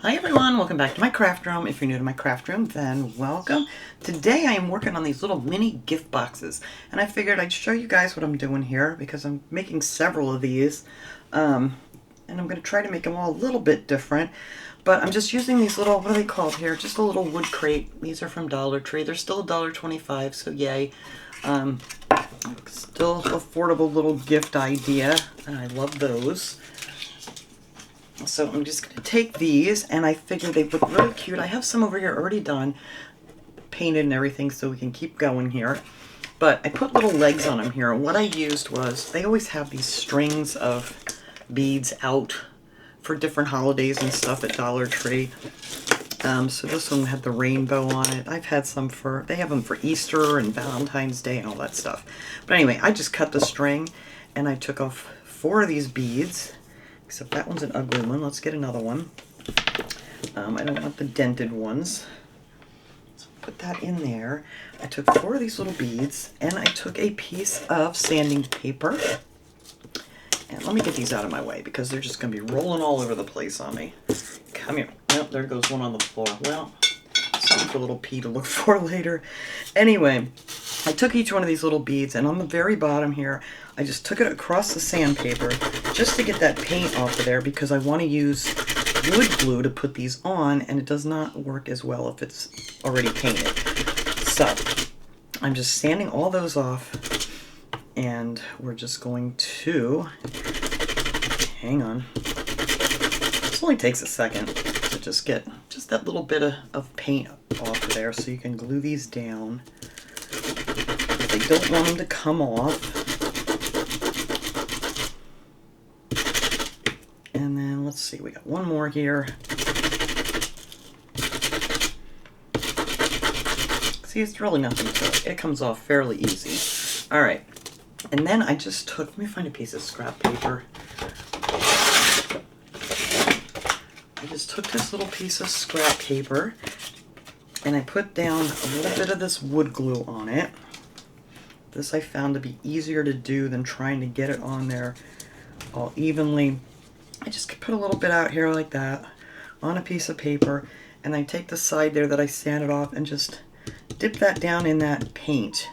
Hi everyone, welcome back to my craft room. If you're new to my craft room, then welcome. Today I am working on these little mini gift boxes, and I figured I'd show you guys what I'm doing here because I'm making several of these, and I'm going to try to make them all a little bit different. But I'm just using these little, what are they called here? Just a little wood crate. These are from Dollar Tree. They're still $1.25, so yay. Still affordable little gift idea, and I love those. So I'm just going to take these, and I figure they look really cute. I have some over here already done, painted and everything, so we can keep going here. But I put little legs on them here, and what I used was, they always have these strings of beads out for different holidays and stuff at Dollar Tree. So this one had the rainbow on it. I've had some for, they have them for Easter and Valentine's Day and all that stuff. But anyway, I just cut the string, and I took off 4 of these beads. Except that one's an ugly one. Let's get another one. I don't want the dented ones. So put that in there. I took 4 of these little beads, and I took a piece of sanding paper. And let me get these out of my way because they're just going to be rolling all over the place on me. Come here. Nope, there goes one on the floor. Well, something for little P to look for later. Anyway, I took each one of these little beads, and on the very bottom here, I just took it across the sandpaper just to get that paint off of there because I want to use wood glue to put these on, and it does not work as well if it's already painted. So I'm just sanding all those off, and we're just going to, hang on, this only takes a second to just get just that little bit of paint off of there so you can glue these down. I don't want them to come off. And then let's see, we got one more here. See, it's really nothing to it. It comes off fairly easy. All right, and then I just took, let me find a piece of scrap paper. I just took this little piece of scrap paper, and I put down a little bit of this wood glue on it. This I found to be easier to do than trying to get it on there all evenly. I just put a little bit out here like that on a piece of paper, and I take the side there that I sanded off and just dip that down in that paint,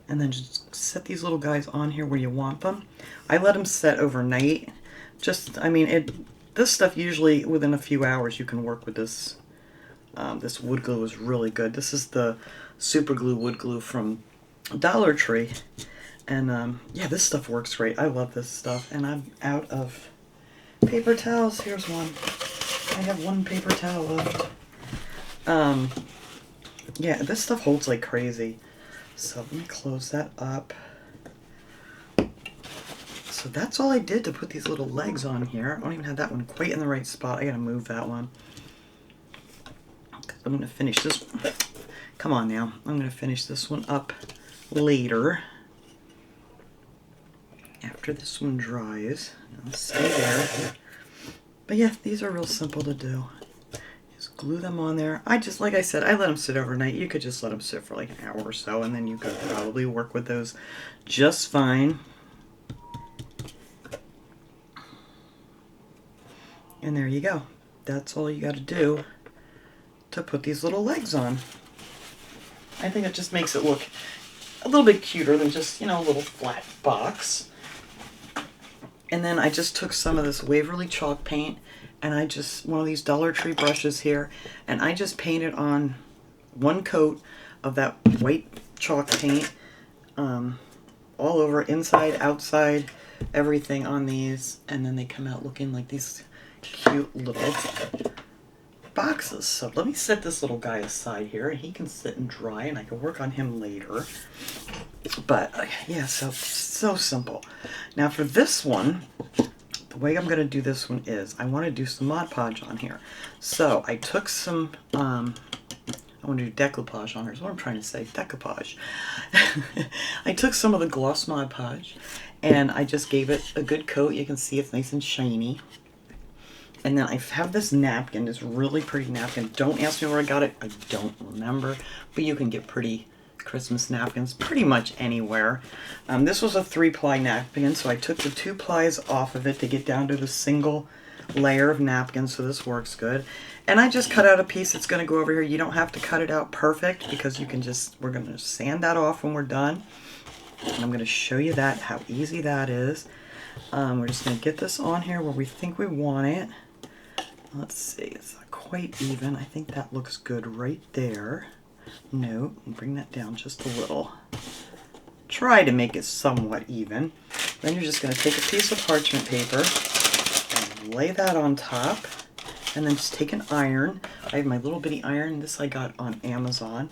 and then just set these little guys on here where you want them. I let them set overnight. Just, I mean, this stuff usually within a few hours you can work with this. This wood glue is really good. This is the super glue wood glue from Dollar Tree, and yeah, this stuff works great. I love this stuff, and I'm out of paper towels. Here's one. I have one paper towel left. Yeah, this stuff holds like crazy. So let me close that up. So that's all I did to put these little legs on here. I don't even have that one quite in the right spot. I gotta move that one. I'm gonna finish this one. Come on now. I'm gonna finish this one up later. After this one dries. I'll stay there. But yeah, these are real simple to do. Just glue them on there. I just, like I said, I let them sit overnight. You could just let them sit for like an hour or so, and then you could probably work with those just fine. And there you go. That's all you got to do to put these little legs on. I think it just makes it look a little bit cuter than just, you know, a little flat box. And then I just took some of this Waverly chalk paint, and I just, one of these Dollar Tree brushes here, and I just painted on one coat of that white chalk paint all over, inside, outside, everything on these, and then they come out looking like these cute little boxes. So let me set this little guy aside here, and he can sit and dry, and I can work on him later. But yeah, so simple. Now for this one, the way I'm going to do this one is I want to do some Mod Podge on here. So I took some, I want to do decoupage on here, is what I'm trying to say, decoupage. I took some of the gloss Mod Podge, and I just gave it a good coat. You can see it's nice and shiny. And then I have this napkin, this really pretty napkin. Don't ask me where I got it. I don't remember. But you can get pretty Christmas napkins pretty much anywhere. This was a 3-ply napkin, so I took the 2 plies off of it to get down to the single layer of napkins, so this works good. And I just cut out a piece that's going to go over here. You don't have to cut it out perfect because you can just, we're going to sand that off when we're done. And I'm going to show you that, how easy that is. We're just going to get this on here where we think we want it. Let's see, it's not quite even. I think that looks good right there. No, bring that down just a little. Try to make it somewhat even. Then you're just going to take a piece of parchment paper and lay that on top. And then just take an iron. I have my little bitty iron. This I got on Amazon.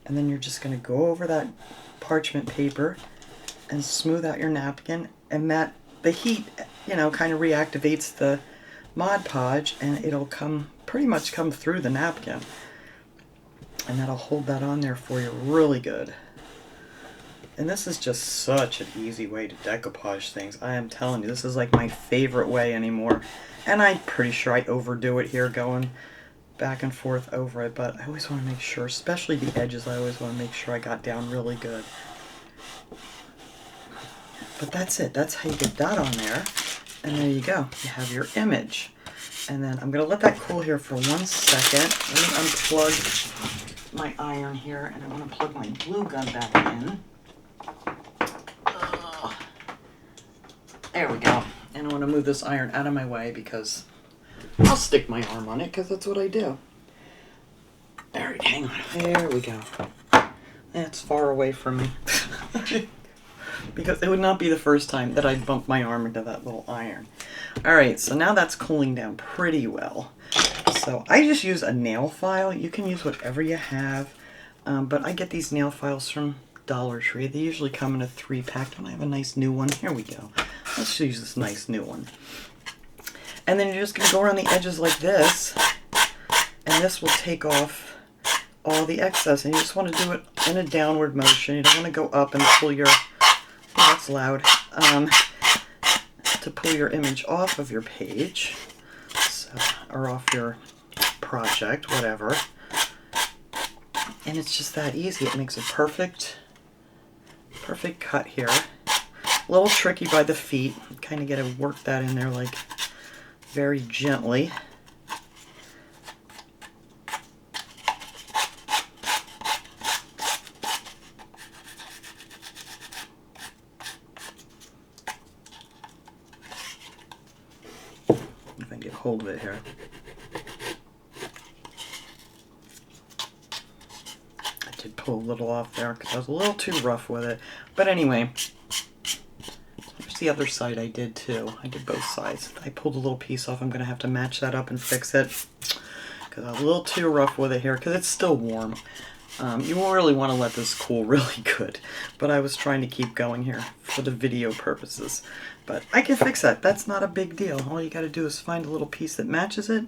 And then you're just going to go over that parchment paper and smooth out your napkin. And that, the heat, you know, kind of reactivates the Mod Podge, and it'll pretty much come through the napkin. And that'll hold that on there for you really good. And this is just such an easy way to decoupage things. I am telling you, this is like my favorite way anymore. And I'm pretty sure I overdo it here going back and forth over it, but I always want to make sure, especially the edges, I always want to make sure I got down really good. But that's it. That's how you get that on there. And there you go. You have your image. And then I'm going to let that cool here for 1 second. Let me unplug my iron here, and I want to plug my glue gun back in. There we go. And I want to move this iron out of my way because I'll stick my arm on it because that's what I do. There, hang on. There we go. That's far away from me. Because it would not be the first time that I'd bump my arm into that little iron. Alright, so now that's cooling down pretty well. So I just use a nail file. You can use whatever you have. But I get these nail files from Dollar Tree. They usually come in a 3-pack. And I have a nice new one. Here we go. Let's use this nice new one. And then you're just going to go around the edges like this. And this will take off all the excess. And you just want to do it in a downward motion. You don't want to go up and pull your... Oh, that's loud. To pull your image off of your page. So, or off your project, whatever. And it's just that easy. It makes a perfect cut here. A little tricky by the feet. Kind of got to work that in there like very gently. If I can get hold of it here. I did pull a little off there because I was a little too rough with it. But anyway, here's the other side I did too. I did both sides. I pulled a little piece off. I'm going to have to match that up and fix it because I was a little too rough with it here because it's still warm. You won't really want to let this cool really good, but I was trying to keep going here for the video purposes. But I can fix that. That's not a big deal. All you got to do is find a little piece that matches it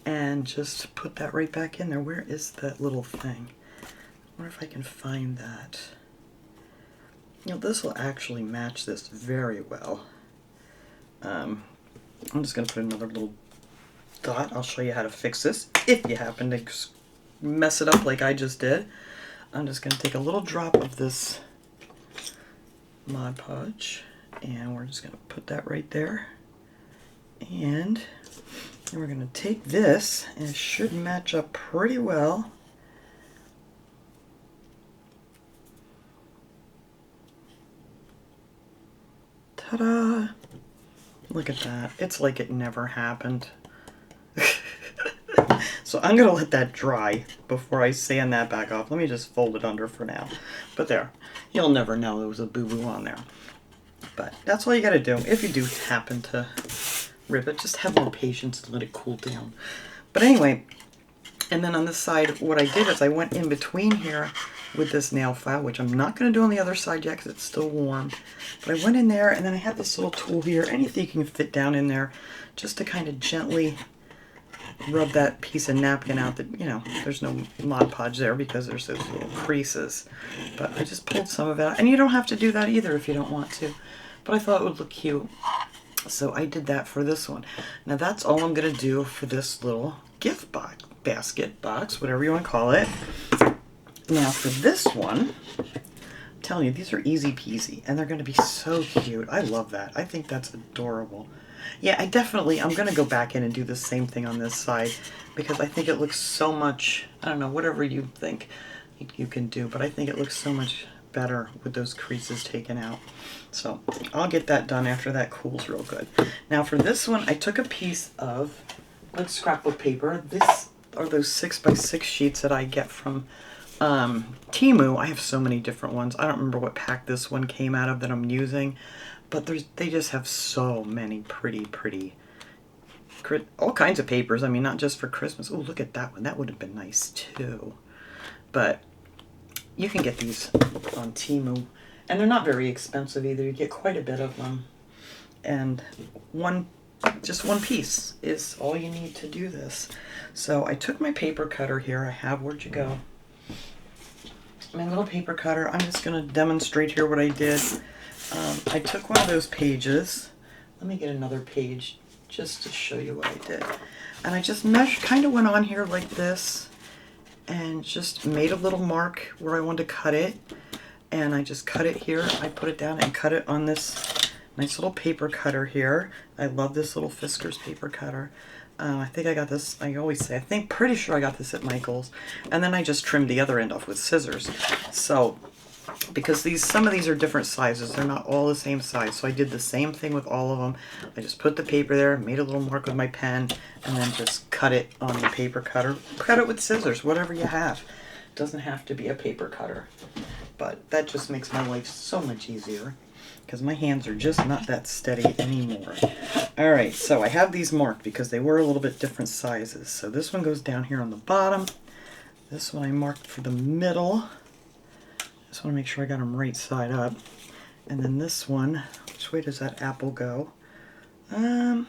and just put that right back in there. Where is that little thing? I wonder if I can find that. You know, this will actually match this very well. I'm just going to put another little dot. I'll show you how to fix this if you happen to mess it up like I just did. I'm just going to take a little drop of this Mod Podge and we're just going to put that right there. And then we're going to take this and it should match up pretty well. Ta-da! Look at that. It's like it never happened. So I'm going to let that dry before I sand that back off. Let me just fold it under for now. But there. You'll never know there was a boo-boo on there. But that's all you got to do. If you do happen to rip it, just have more patience and let it cool down. But anyway, and then on this side, what I did is I went in between here with this nail file, which I'm not going to do on the other side yet because it's still warm. But I went in there and then I have this little tool here. Anything you can fit down in there just to kind of gently rub that piece of napkin out that, you know, there's no Mod Podge there because there's those little creases. But I just pulled some of it out. And you don't have to do that either if you don't want to. But I thought it would look cute. So I did that for this one. Now that's all I'm going to do for this little gift box, basket box, whatever you want to call it. Now for this one, I'm telling you, these are easy peasy. And they're going to be so cute. I love that. I think that's adorable. Yeah, I'm going to go back in and do the same thing on this side because I think it looks so much, I don't know, whatever you think you can do, but I think it looks so much better with those creases taken out. So I'll get that done after that cools real good. Now for this one, I took a piece of like scrapbook paper. This are those 6x6 sheets that I get from Temu. I have so many different ones. I don't remember what pack this one came out of that I'm using, but they just have so many pretty, all kinds of papers. I mean, not just for Christmas. Oh, look at that one. That would have been nice too. But you can get these on Temu, and they're not very expensive either. You get quite a bit of them, and just one piece is all you need to do this. So I took my paper cutter here. I have, where'd you go? My little paper cutter. I'm just going to demonstrate here what I did. I took one of those pages. Let me get another page just to show you what I did. And I just kind of went on here like this and just made a little mark where I wanted to cut it. And I just cut it here. I put it down and cut it on this nice little paper cutter here. I love this little Fiskars paper cutter. I think I got this, I always say, pretty sure I got this at Michael's. And then I just trimmed the other end off with scissors. So, because some of these are different sizes, they're not all the same size. So I did the same thing with all of them. I just put the paper there, made a little mark with my pen, and then just cut it on the paper cutter. Cut it with scissors, whatever you have. It doesn't have to be a paper cutter. But that just makes my life so much easier, because my hands are just not that steady anymore. Alright, so I have these marked because they were a little bit different sizes. So this one goes down here on the bottom. This one I marked for the middle. Just want to make sure I got them right side up. And then this one, which way does that apple go? I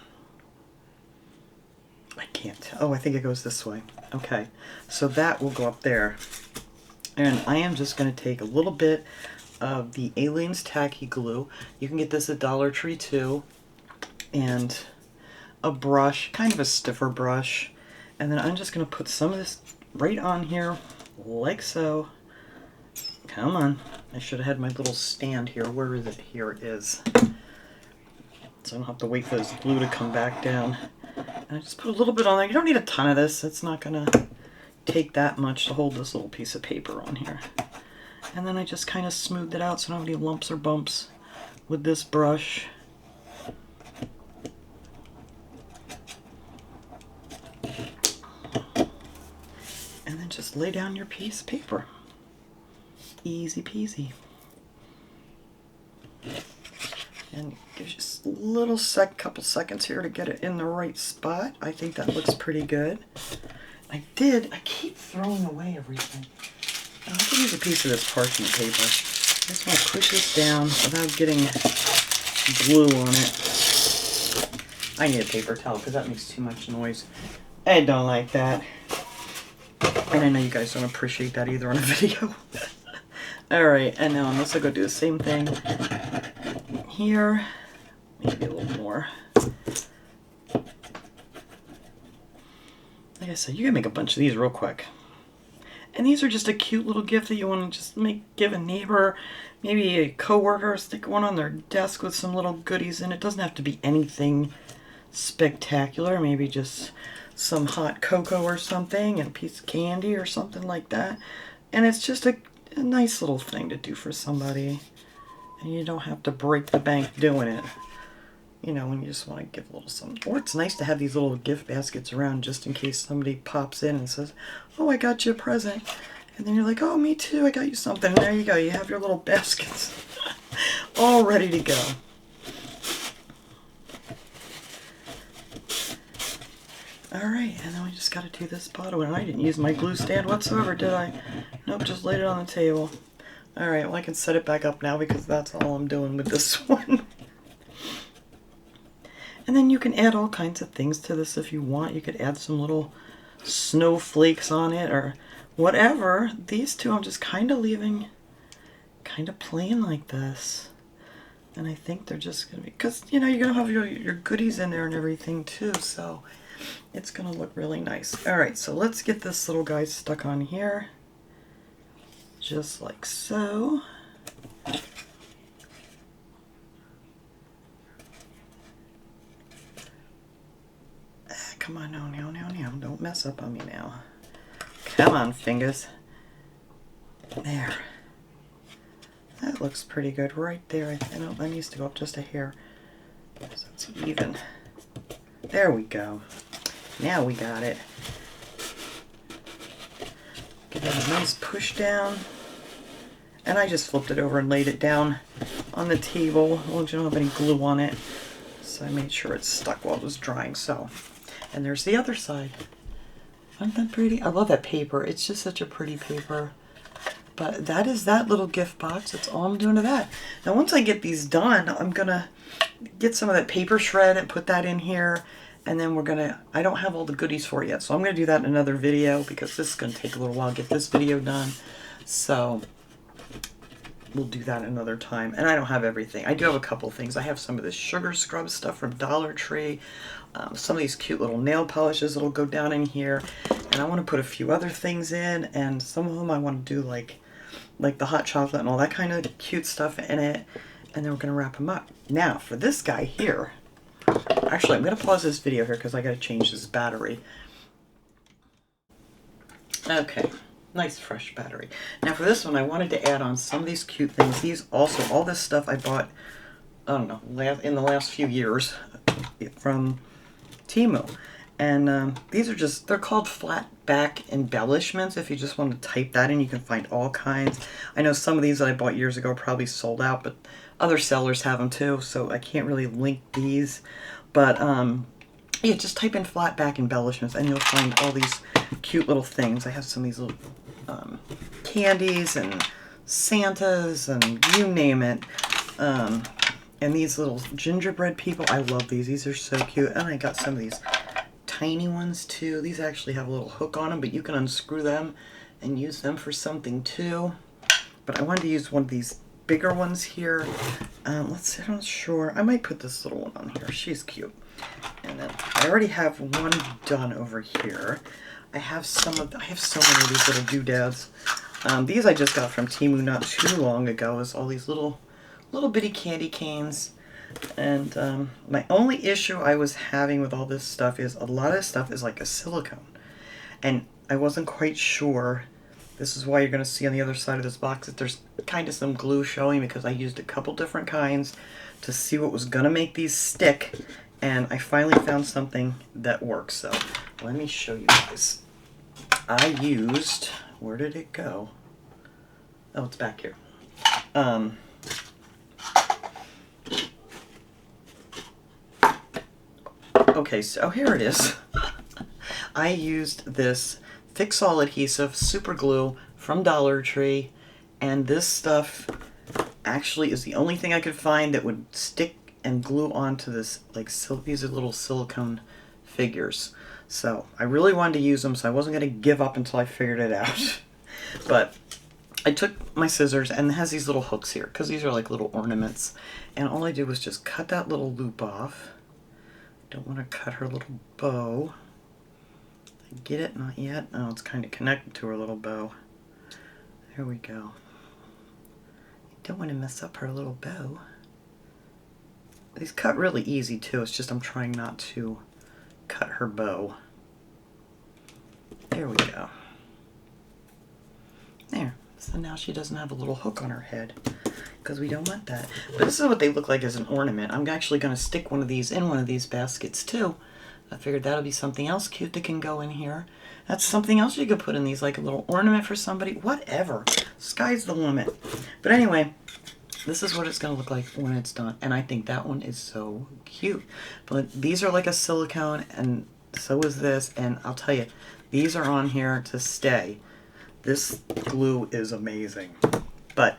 can't tell. Oh, I think it goes this way. Okay, so that will go up there. And I am just going to take a little bit of the Aliens Tacky Glue. You can get this at Dollar Tree too. And a brush, kind of a stiffer brush. And then I'm just going to put some of this right on here, like so. Come on. I should have had my little stand here. Where is it? Here it is. So I don't have to wait for this glue to come back down. And I just put a little bit on there. You don't need a ton of this. It's not going to take that much to hold this little piece of paper on here. And then I just kind of smoothed it out so I don't have any lumps or bumps with this brush. And then just lay down your piece of paper. Easy peasy. And give you just a little couple seconds here to get it in the right spot. I think that looks pretty good. I keep throwing away everything. I can use a piece of this parchment paper. I just want to push this down without getting glue on it. I need a paper towel because that makes too much noise. I don't like that. And I know you guys don't appreciate that either on a video. Alright, and now I'm also going to do the same thing here. Maybe a little more. Like I said, you can make a bunch of these real quick. And these are just a cute little gift that you want to just give a neighbor, maybe a coworker, stick one on their desk with some little goodies in it. It doesn't have to be anything spectacular. Maybe just some hot cocoa or something and a piece of candy or something like that. And it's just a nice little thing to do for somebody. And you don't have to break the bank doing it. You know, when you just want to give a little something. Or it's nice to have these little gift baskets around just in case somebody pops in and says, oh, I got you a present. And then you're like, oh, me too, I got you something. And there you go, you have your little baskets all ready to go. Alright, and then we just got to do this bottom. And I didn't use my glue stand whatsoever, did I? Nope, just laid it on the table. Alright, well I can set it back up now because that's all I'm doing with this one. And then you can add all kinds of things to this if you want. You could add some little snowflakes on it or whatever. These two I'm just kind of leaving kind of plain like this. And I think they're just going to be, because, you know, you're going to have your goodies in there and everything too. So it's going to look really nice. Alright, so let's get this little guy stuck on here. Just like so. come on, no, no, no, no. Don't mess up on me now. Come on, fingers. There. That looks pretty good right there. I know that needs to go up just a hair. So it's even. There we go. Now we got it. Give it a nice push down. And I just flipped it over and laid it down on the table. Well, you don't have any glue on it. So I made sure it stuck while it was drying. So, and there's the other side. Isn't that pretty? I love that paper. It's just such a pretty paper. But that is that little gift box. That's all I'm doing to that. Now once I get these done, I'm going to get some of that paper shred and put that in here. And then we're going to, I don't have all the goodies for it yet. So I'm going to do that in another video because this is going to take a little while to get this video done. So we'll do that another time. And I don't have everything. I do have a couple things. I have some of this sugar scrub stuff from Dollar Tree. Some of these cute little nail polishes that'll go down in here. And I want to put a few other things in. And some of them I want to do like the hot chocolate and all that kind of cute stuff in it. And then we're going to wrap them up. Now, for this guy here. Actually, I'm going to pause this video here because I got to change this battery. Okay. Nice fresh battery. Now for this one, I wanted to add on some of these cute things. These also, all this stuff I bought, I don't know, in the last few years from Temu. And these are just, they're called flat back embellishments. If you just want to type that in, you can find all kinds. I know some of these that I bought years ago are probably sold out, but other sellers have them too, so I can't really link these. But yeah, just type in flat back embellishments and you'll find all these cute little things. I have some of these little candies and Santas and you name it. And these little gingerbread people, I love these. These are so cute. And I got some of these tiny ones too. These actually have a little hook on them, but you can unscrew them and use them for something too. But I wanted to use one of these bigger ones here. Let's see, I'm not sure. I might put this little one on here. She's cute. And then I already have one done over here. I have so many of these little doodads. These I just got from Temu not too long ago. Is all these little bitty candy canes. And my only issue I was having with all this stuff is a lot of stuff is like a silicone. And I wasn't quite sure. This is why you're going to see on the other side of this box that there's kind of some glue showing because I used a couple different kinds to see what was going to make these stick. And I finally found something that works. So let me show you guys. I used, where did it go? Oh, it's back here. Okay, so here it is. I used this Fix All Adhesive Super Glue from Dollar Tree, and this stuff actually is the only thing I could find that would stick and glue onto this, like, these are little silicone figures. So I really wanted to use them, so I wasn't going to give up until I figured it out. But I took my scissors, and it has these little hooks here, because these are like little ornaments. And all I did was just cut that little loop off. Don't want to cut her little bow. Get it? Not yet. Oh, it's kind of connected to her little bow. There we go. Don't want to mess up her little bow. These cut really easy too. It's just I'm trying not to cut her bow. There we go. There. So now she doesn't have a little hook on her head because we don't want that. But this is what they look like as an ornament. I'm actually going to stick one of these in one of these baskets too. I figured that'll be something else cute that can go in here. That's something else you could put in these, like a little ornament for somebody. Whatever. Sky's the limit. But anyway, this is what it's going to look like when it's done. And I think that one is so cute. But these are like a silicone, and so is this. And I'll tell you, these are on here to stay. This glue is amazing. But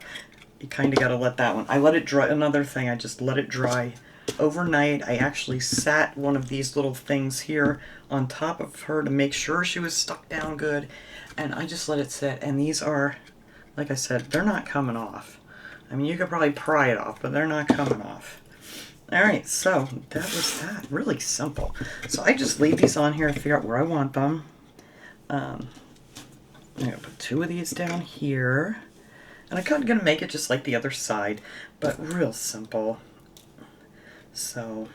you kind of got to let that one. I let it dry. Another thing, I just let it dry overnight. I actually sat one of these little things here on top of her to make sure she was stuck down good, and I just let it sit. And these are, like I said, they're not coming off. I mean, you could probably pry it off, but they're not coming off. Alright, so that was that. Really simple. So I just leave these on here and figure out where I want them. I'm going to put two of these down here, and I'm kind of going to make it just like the other side, but real simple. So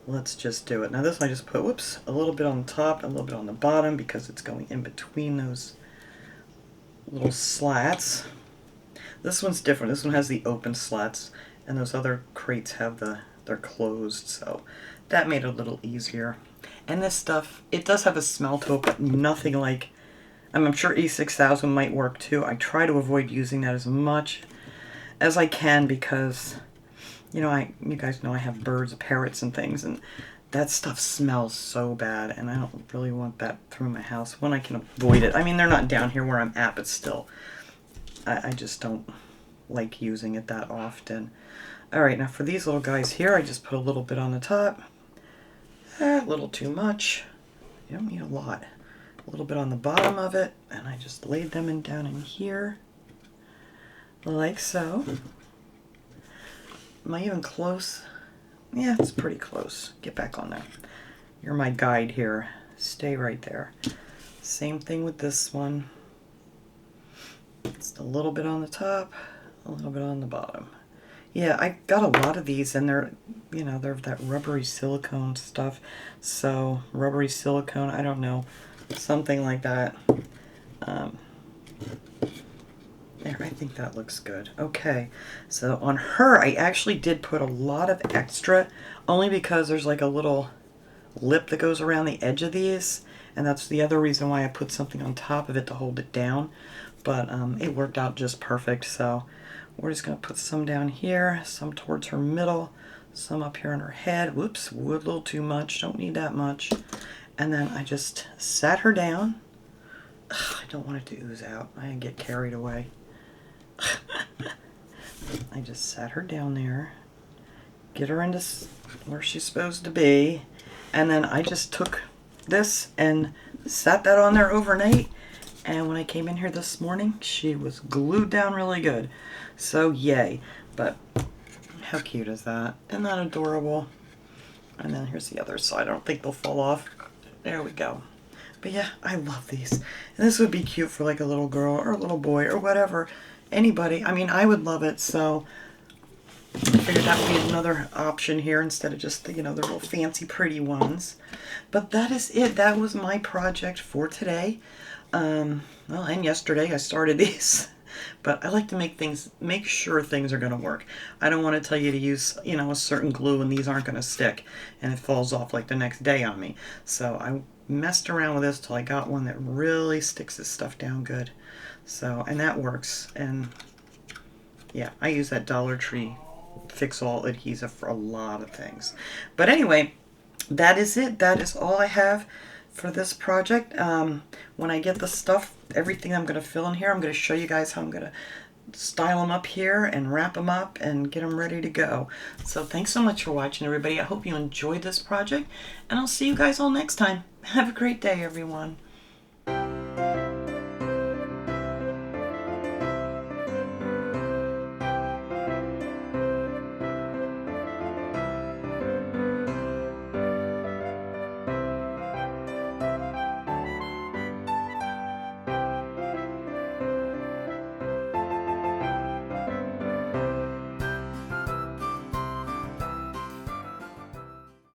let's just do it. Now this one I just put, whoops, a little bit on the top, a little bit on the bottom because it's going in between those little slats. This one's different. This one has the open slats, and those other crates have they're closed, so that made it a little easier. And this stuff, it does have a smell to it, but nothing like, I'm sure E6000 might work too. I try to avoid using that as much as I can because, you know, you guys know I have birds, parrots, and things, and that stuff smells so bad, and I don't really want that through my house when I can avoid it. I mean, they're not down here where I'm at, but still, I just don't like using it that often. Alright, now for these little guys here, I just put a little bit on the top. A little too much. You don't need a lot. A little bit on the bottom of it, and I just laid them down in here, like so. Am I even close? Yeah, it's pretty close. Get back on there. You're my guide here. Stay right there. Same thing with this one. Just a little bit on the top, a little bit on the bottom. Yeah, I got a lot of these, and they're, you know, they're that rubbery silicone stuff. So, rubbery silicone, I don't know, something like that. There, I think that looks good. Okay, so on her, I actually did put a lot of extra, only because there's like a little lip that goes around the edge of these, and that's the other reason why I put something on top of it to hold it down. But it worked out just perfect, so we're just going to put some down here, some towards her middle, some up here on her head. Whoops, a little too much, don't need that much. And then I just sat her down. Ugh, I don't want it to ooze out. I get carried away. I just sat her down there, get her into where she's supposed to be, and then I just took this and sat that on there overnight, and when I came in here this morning, she was glued down really good. So yay. But how cute is that? Isn't that adorable? And then here's the other side. I don't think they'll fall off. There we go. But yeah, I love these. And this would be cute for like a little girl or a little boy or whatever. Anybody. I mean, I would love it. So I figured that would be another option here instead of just, you know, the real fancy pretty ones. But that is it. That was my project for today. Well, and yesterday I started these. But I like to make sure things are going to work. I don't want to tell you to use, you know, a certain glue and these aren't going to stick and it falls off like the next day on me. So I messed around with this till I got one that really sticks this stuff down good. So, and that works. And yeah, I use that Dollar Tree fix-all adhesive for a lot of things. But anyway, that is it. That is all I have for this project. When I get the stuff, everything I'm going to fill in here, I'm going to show you guys how I'm going to style them up here and wrap them up and get them ready to go. So thanks so much for watching, everybody. I hope you enjoyed this project, and I'll see you guys all next time. Have a great day, everyone.